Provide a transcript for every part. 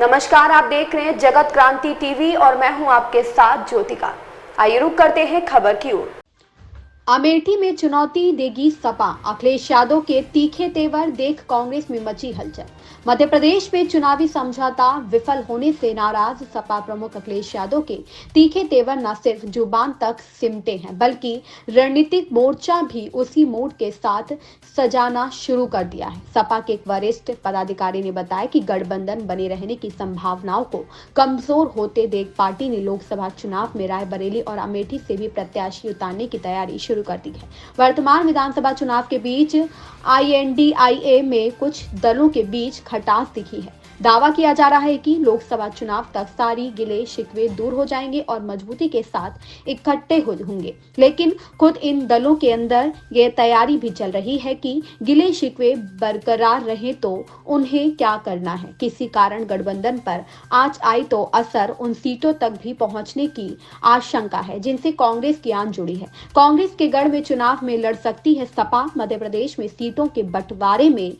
नमस्कार, आप देख रहे हैं जगत क्रांति टीवी और मैं हूं आपके साथ ज्योतिका। आइए रुक करते हैं खबर की ओर। अमेठी में चुनौती देगी सपा, अखिलेश यादव के तीखे तेवर देख कांग्रेस में मची हलचल। मध्य प्रदेश में चुनावी समझौता विफल होने से नाराज सपा प्रमुख अखिलेश यादव के तीखे तेवर न सिर्फ जुबान तक सिमटे हैं बल्कि रणनीतिक मोर्चा भी उसी मूड के साथ सजाना शुरू कर दिया है। सपा के एक वरिष्ठ पदाधिकारी ने बताया कि गठबंधन बने रहने की संभावनाओं को कमजोर होते देख पार्टी ने लोकसभा चुनाव में रायबरेली और अमेठी से भी प्रत्याशी उतारने की तैयारी शुरू कर दी है। वर्तमान विधानसभा चुनाव के बीच INDIA में कुछ दलों के बीच खटास दिखी है। दावा किया जा रहा है कि लोकसभा चुनाव तक सारी गिले शिकवे दूर हो जाएंगे और मजबूती के साथ इकट्ठे होंगे, लेकिन खुद इन दलों के अंदर ये तैयारी भी चल रही है कि गिले शिकवे बरकरार रहे तो उन्हें क्या करना है। किसी कारण गठबंधन पर आंच आई तो असर उन सीटों तक भी पहुंचने की आशंका है जिनसे कांग्रेस की आंच जुड़ी है। कांग्रेस के गढ़ में चुनाव में लड़ सकती है सपा। मध्य प्रदेश में सीटों के बंटवारे में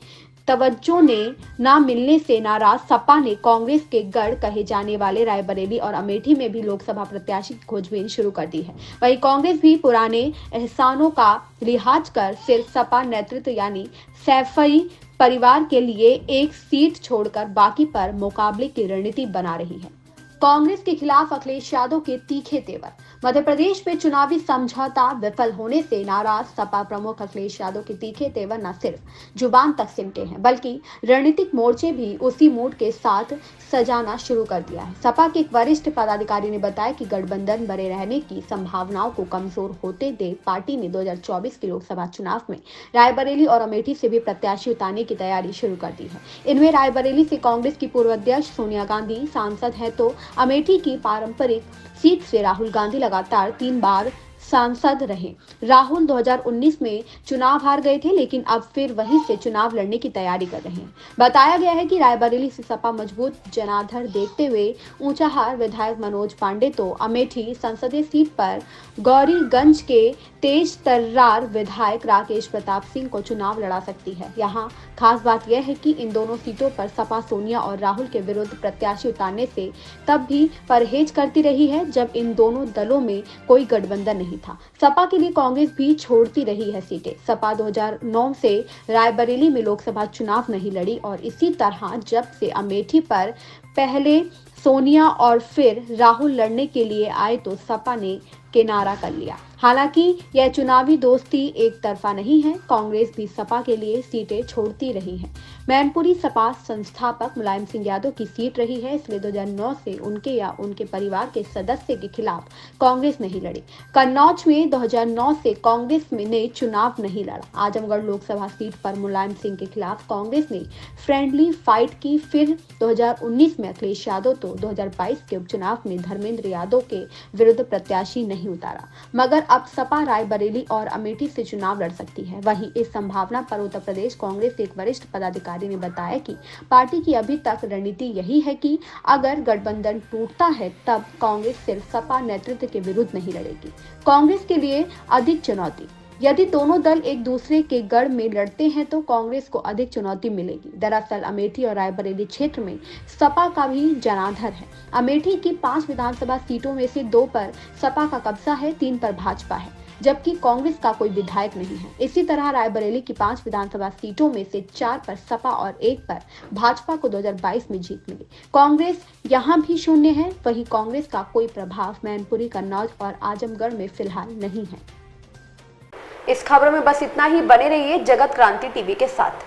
तवज्जो ने न मिलने से नाराज सपा ने कांग्रेस के गढ़ कहे जाने वाले रायबरेली और अमेठी में भी लोकसभा प्रत्याशी की खोजबीन शुरू कर दी है। वहीं कांग्रेस भी पुराने एहसानों का लिहाज कर सिर्फ सपा नेतृत्व यानी सैफई परिवार के लिए एक सीट छोड़कर बाकी पर मुकाबले की रणनीति बना रही है। कांग्रेस के खिलाफ अखिलेश यादव के तीखे तेवर। मध्य प्रदेश में चुनावी समझौता विफल होने से नाराज सपा प्रमुख अखिलेश यादव के तीखे तेवर न सिर्फ जुबान तक सिमटे हैं बल्कि रणनीतिक मोर्चे भी उसी मूड के साथ सजाना शुरू कर दिया है। सपा के एक वरिष्ठ पदाधिकारी ने बताया कि गठबंधन बने रहने की संभावनाओं को कमजोर होते देख पार्टी ने 2024 के लोकसभा चुनाव में रायबरेली और अमेठी से भी प्रत्याशी उतारने की तैयारी शुरू कर दी है। इनमें रायबरेली से कांग्रेस की पूर्व अध्यक्ष सोनिया गांधी सांसद है तो अमेठी की पारंपरिक सीट से राहुल गांधी लगातार 3 बार सांसद रहे। राहुल 2019 में चुनाव हार गए थे लेकिन अब फिर वहीं से चुनाव लड़ने की तैयारी कर रहे हैं। बताया गया है कि रायबरेली से सपा मजबूत जनाधार देखते हुए ऊंचाहार विधायक मनोज पांडे तो अमेठी संसदीय सीट पर गौरीगंज के तेज तर्रार विधायक राकेश प्रताप सिंह को चुनाव लड़ा सकती है। यहाँ खास बात यह है कि इन दोनों सीटों पर सपा सोनिया और राहुल के विरुद्ध प्रत्याशी उतारने से तब भी परहेज करती रही है जब इन दोनों दलों में कोई गठबंधन नहीं था। सपा के लिए कांग्रेस भी छोड़ती रही है सीटें। सपा 2009 से रायबरेली में लोकसभा चुनाव नहीं लड़ी और इसी तरह जब से अमेठी पर पहले सोनिया और फिर राहुल लड़ने के लिए आए तो सपा ने किनारा कर लिया। हालांकि यह चुनावी दोस्ती एक तरफा नहीं है, कांग्रेस भी सपा के लिए सीटें छोड़ती रही है। मैनपुरी सपा संस्थापक मुलायम सिंह यादव की सीट रही है, इसलिए 2009 से उनके या उनके परिवार के सदस्य के खिलाफ कांग्रेस नहीं लड़ी। कन्नौज में 2009 से कांग्रेस ने चुनाव नहीं लड़ा। आजमगढ़ लोकसभा सीट पर मुलायम सिंह के खिलाफ कांग्रेस ने फ्रेंडली फाइट की। फिर 2019 में अखिलेश यादव तो 2022 के उपचुनाव में धर्मेंद्र यादव के विरुद्ध प्रत्याशी नहीं उतारा, मगर अब सपा रायबरेली और अमेठी से चुनाव लड़ सकती है। वहीं इस संभावना पर उत्तर प्रदेश कांग्रेस के एक वरिष्ठ पदाधिकारी ने बताया कि पार्टी की अभी तक रणनीति यही है कि अगर गठबंधन टूटता है तब कांग्रेस सिर्फ सपा नेतृत्व के विरुद्ध नहीं लड़ेगी। कांग्रेस के लिए अधिक चुनौती। यदि दोनों दल एक दूसरे के गढ़ में लड़ते हैं तो कांग्रेस को अधिक चुनौती मिलेगी। दरअसल अमेठी और रायबरेली क्षेत्र में सपा का भी जनाधार है। अमेठी की 5 विधानसभा सीटों में से 2 पर सपा का कब्जा है, 3 पर भाजपा है, जबकि कांग्रेस का कोई विधायक नहीं है। इसी तरह रायबरेली की 5 विधानसभा सीटों में से 4 पर सपा और 1 पर भाजपा को 2022 में जीत मिली। कांग्रेस यहाँ भी शून्य है। वहीं कांग्रेस का कोई प्रभाव मैनपुरी, कन्नौज और आजमगढ़ में फिलहाल नहीं है। इस खबर में बस इतना ही। बने रहिए जगत क्रांति टीवी के साथ।